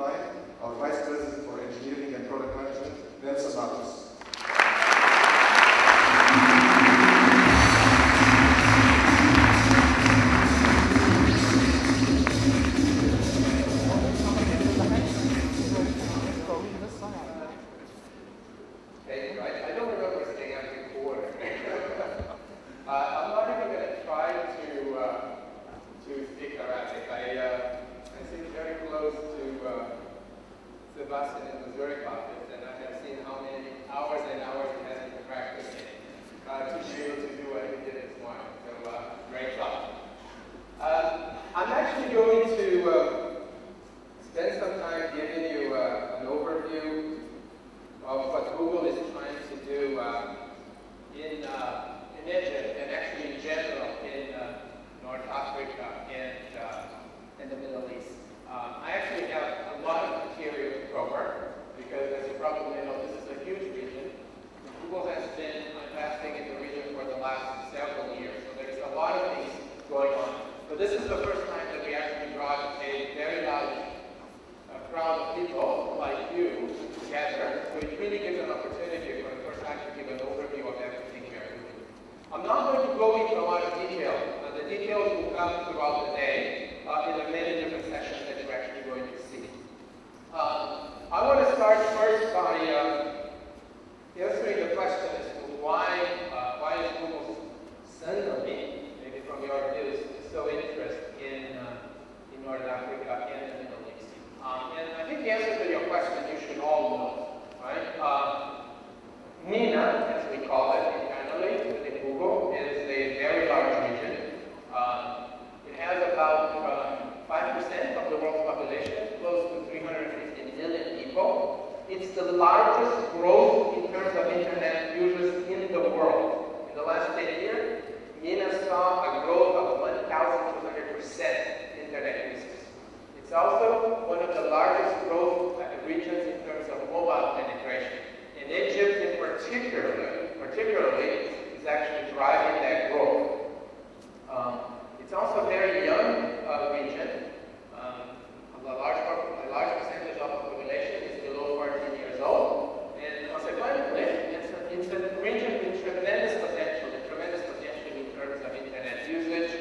mine, our Vice President for Engineering and Product Management, Nelson Matos. Sebastian in Missouri office, and I have seen how many hours and hours he has been practicing to be able to do what he did this morning. So, great job. I'm actually going to spend some time giving you an overview of what Google is trying to do in Egypt, and actually in general in North Africa and the Middle East. I actually have a lot of material to cover because, as you probably know, this is a huge region. Google has been investing in the region for the last several years, so there's a lot of things going on. So this is the first time that we actually brought a very large crowd of people like you together, so it really gives an opportunity for the first time to give an overview of everything we are doing. I'm not going to go into a lot of detail. The details will come throughout the day in the many different sessions that you're actually going to see. I want to start first by answering the question as to why is Google suddenly, maybe from your views, so interested in North Africa and the Middle East. And I think the answer to your question you should all know, right? MENA, as we call it internally within Google, is a very large region. It has about 5% of the world's population, close to 350 million people. It's the largest growth in terms of internet users in the world. In the last 10 years, MENA saw a growth of 1,200% internet users. It's also one of the largest growth regions in terms of mobile penetration. And Egypt in particularly is actually driving that growth. It's also a very young region. A large percentage of the population is below 14 years old, and consequently, it's a region with tremendous potential in terms of internet usage,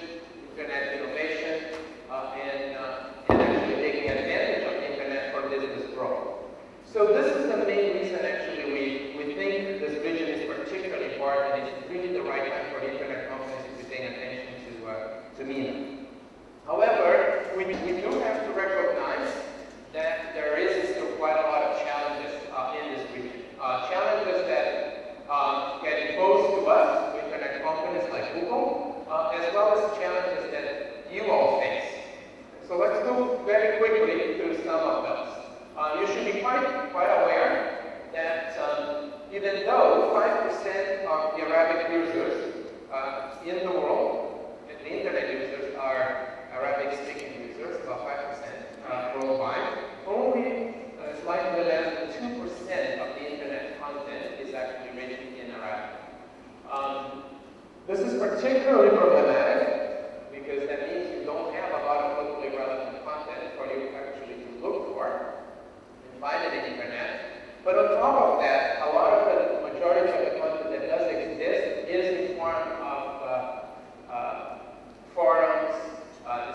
internet innovation, and actually taking advantage of the internet for business growth. So this is the main reason actually we think this region is particularly important, and it's really the right time for internet companies to be paying attention to MENA. However, we do have to recognize that there is still quite a lot of challenges in this region. Challenges that get imposed to us, internet companies like Google, as well as challenges that you all face. So let's go very quickly through some of those. You should be quite aware that even though 5% of the Arabic users in the world, the internet users are Arabic-speaking users, about 5% worldwide, only slightly less than 2% of the internet content is actually written in Arabic. This is particularly problematic because that means you don't have a lot of locally relevant content for you actually to look for and find it in the internet. But on top of that, a lot of the majority of the content that does exist is in form of forums,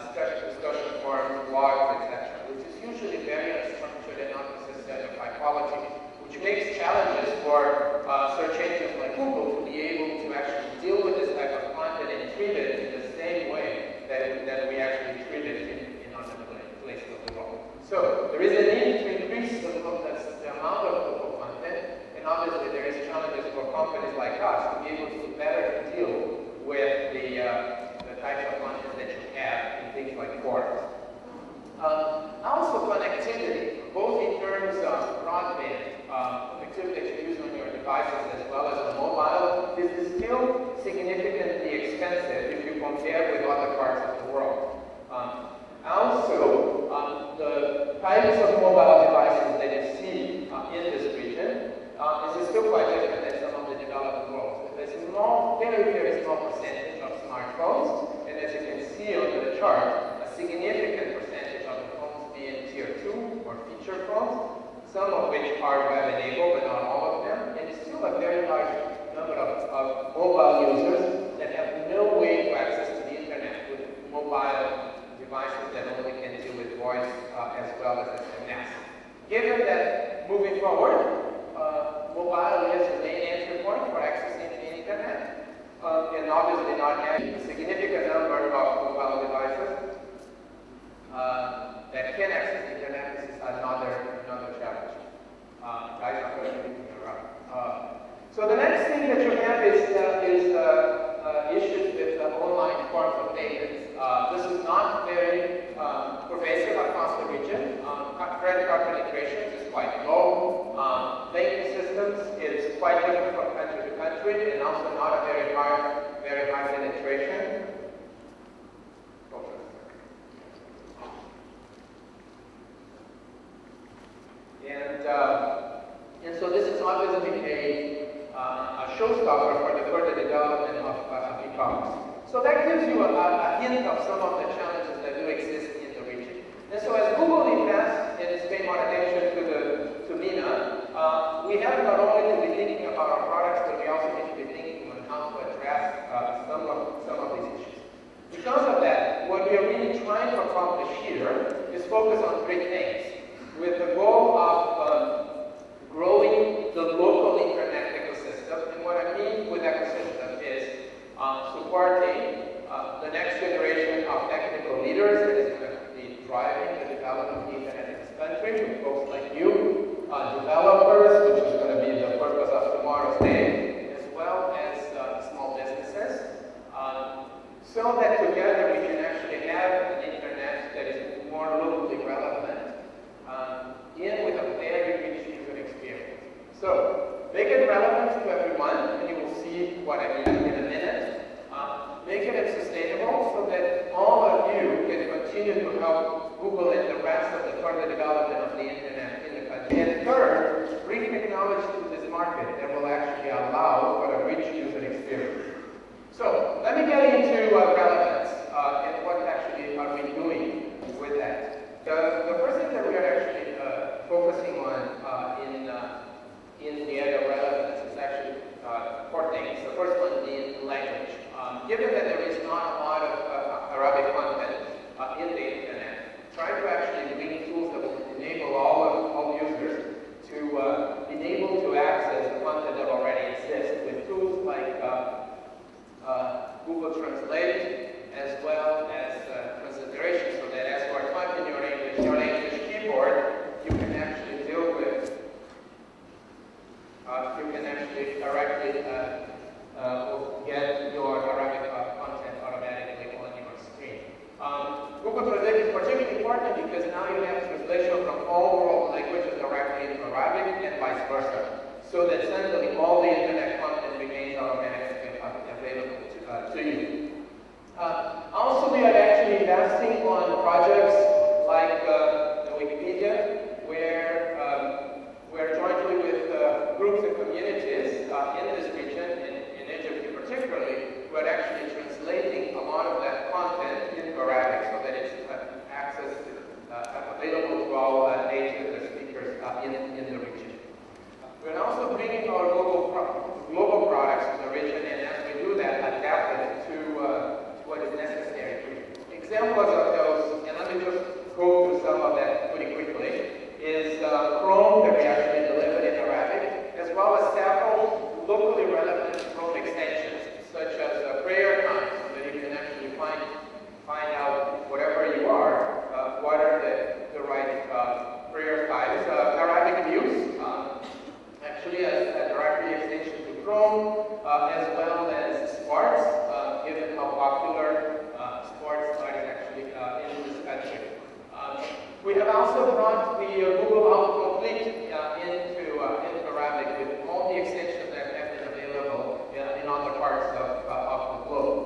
discussion forums, blogs, etc., which is usually very unstructured and not necessarily of high quality, which makes challenges for search engines like Google to be able to actually deal with this type of content and treat it in the same way that we actually treat it in other places of the world. So there is a need to increase the amount of local content, and obviously there is challenges for companies like us to be able to better deal with the types of content that you have in things like forums. Also connectivity, both in terms of broadband, connectivity that you use on your devices as well as on mobile, this is still significantly expensive if you compare with other parts of the world. Also, the types of mobile devices that you see in this region is still quite different than some of the developed world. There's a very small percentage of smartphones, and as you can see on the chart, a significant percentage of the phones being tier 2 or more feature phones, some of which are web-enabled, but not all of them, and still a very large number of mobile users that have no way to access to the internet with mobile devices that only can deal with voice as well as SMS. Given that moving forward, mobile is the main entry point for accessing the internet, and obviously not having a significant number of mobile devices that can access the internet, this is another challenge. Guys, I'm going to be moving around. So the next thing that you have is issues with online forms of payments. This is not very pervasive across the region. Credit card penetration is quite low. Banking systems is quite different from country to country, and also not a very high penetration. And so this is obviously a showstopper for the further development of e-commerce. So that gives you a hint of some of the challenges that do exist in the region. And so as Google invests in its pay more attention to MENA, we have not only to be thinking about our products, but we also need to be thinking on how to address some of these issues. Because of that, what we are really trying to accomplish here is focus on three things, with the goal of growing the local internet ecosystem. And what I mean with ecosystem is supporting the next generation of technical leaders that is going to be driving the development of the internet in this country, with folks like you, developers, which is going to be the purpose of tomorrow's day, as well as small businesses, so that together we can actually have an internet that is more locally relevant, with a very rich user experience. So, make it relevant to everyone, and you will see what I mean in a minute. Make it sustainable so that all of you can continue to help Google and the rest of the further development of the internet in the country. And third, bring technology to this market that will actually allow for a rich user experience. So, let me get into relevance and what actually are we doing with that. The first thing that we are actually focusing on in the area of relevance is actually four things. The first one being language. Given that there is not a lot of Arabic content in the internet, try to actually bring tools that will enable all users to be able to access the content that already exists with tools like Google Translate, as well as transliteration, so that as you are typing your English keyboard, you can actually deal with, you can actually directly get your Arabic content automatically on your screen. Google Translate is particularly important because now you have translation from all world languages directly into Arabic and vice versa, so that essentially all the internet content remains automatically available to you. Also, we are actually investing on projects like Wikipedia, where we're jointly with groups and communities in this region, in Egypt particularly, we're actually translating a lot of that content into Arabic so that it's available to all native speakers in the region. We're also bringing our global products to the region, and as we do that, adapt it to what is necessary. Examples of those, and let me just go through some of that pretty quickly, is Chrome that we actually delivered in Arabic, as well as several locally relevant Chrome extensions, such as prayer time, so that you can actually find out wherever you are, what are the right prayer times. Arabic News, actually a directory extension to Chrome, as well as sports, given how popular sports are actually in this country. We have also brought the Google Autocomplete into Arabic with all the extensions that have been available in other parts of the globe.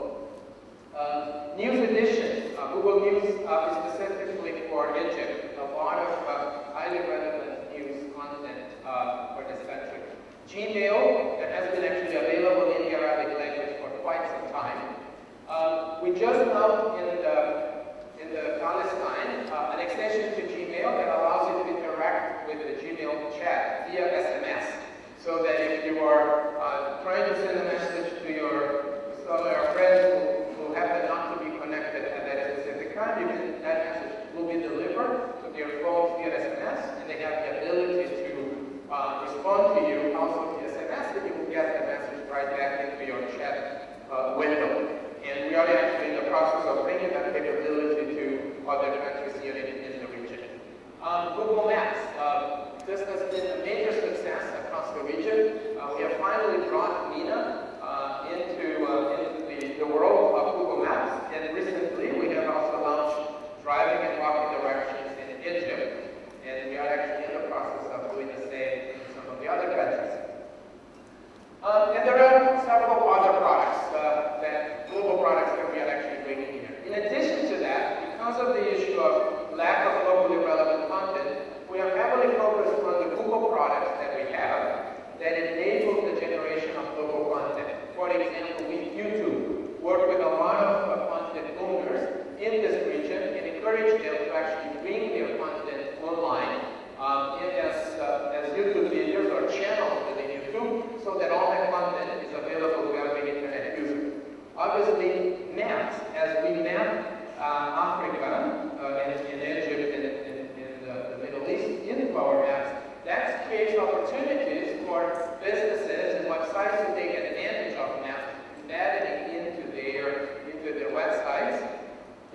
News Edition, Google News is specifically for Egypt. A lot of highly relevant news content for this country. Gmail, that has been actually available in the Arabic language for quite some time. We just announced in the Palestine an extension to Gmail that allows you to chat via SMS, so that if you are trying to send a message to your friends who happen not to be connected at that specific time, that message will be delivered to their phones via SMS, and they have the ability to respond to you also via SMS, and you will get the message right back into your chat window. And we are actually in the process of bringing that capability to other countries here in the region. Google Maps. This has been a major success across the region. We have finally brought MENA into the world of Google Maps, and recently we have also launched driving and walking directions in Egypt, and we are actually in the process of doing the same in some of the other countries. And there are several other products, global products that we are actually bringing here. In addition to that, because of the issue of lack of locally relevant content, we are heavily focused on the Google products that we have that enable the generation of local content. For example, with YouTube, work with a lot of content owners in this region and encourage them to actually bring their content online as YouTube videos or channels within YouTube, so that all that content is available to every internet user. Obviously, maps, as we map Africa and Egypt and in the Middle East into our maps, that creates opportunities for businesses and websites to take advantage of maps, embedding into their websites.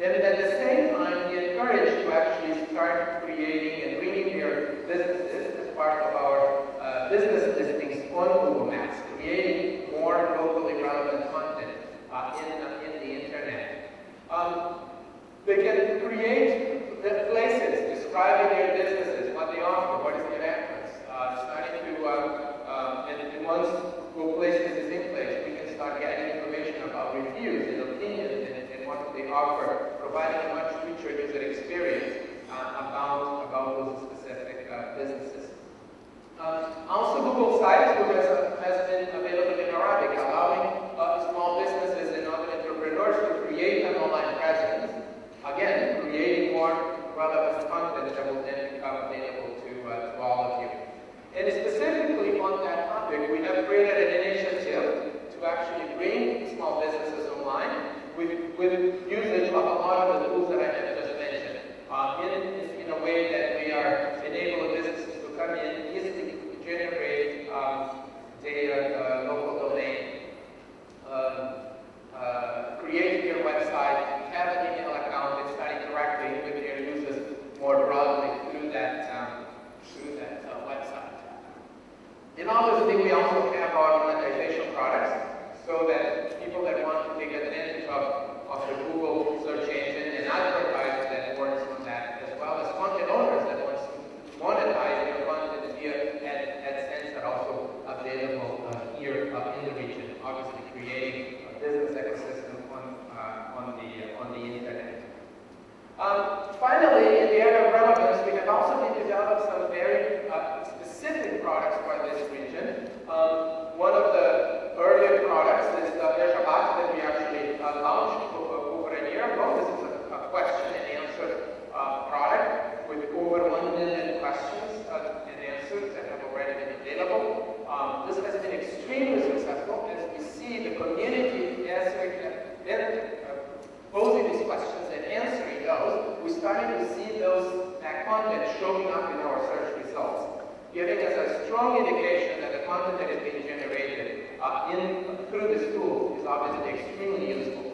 And at the same time, we encourage to actually start creating and bringing their businesses as part of our business listings on Google Maps, creating more locally relevant content in the internet. They can create places describing their businesses, what they offer, what is their entrance. Starting to, and once Google Places is in place, we can start getting information about reviews and opinions and what they offer, providing a much richer user experience about those specific businesses. Also, Google Sites, which has been available in Arabic, allowing small businesses and other entrepreneurs to create an online presence. Again, creating more relevant content that will then become available to all of you. And specifically on that topic, we have created an initiative to actually bring small businesses online with usage of a lot of the tools that I have just mentioned, in a way that we are enabling businesses to come in, easily generate data, local domain, create their website, have an email account, and start interacting with their users more broadly through that website. And obviously, we also have our monetization products, so that people that want to take advantage of the Google search engine and advertise that works on that, as well as content owners that want to monetize their content via AdSense, are also available here in the region, obviously creating a business ecosystem on the internet. Finally, in the area of relevance, we have also been developing some very specific products for this region. One of the earlier products is the Eshabat that we actually launched over a year ago. This is a question and answer product with over 1 million questions and answers that have already been available. This has been extremely successful as we see the community posing these questions and answering those. We're starting to see that content showing up in our search results, giving us a strong indication that the content that is being generated through this tool is obviously extremely useful.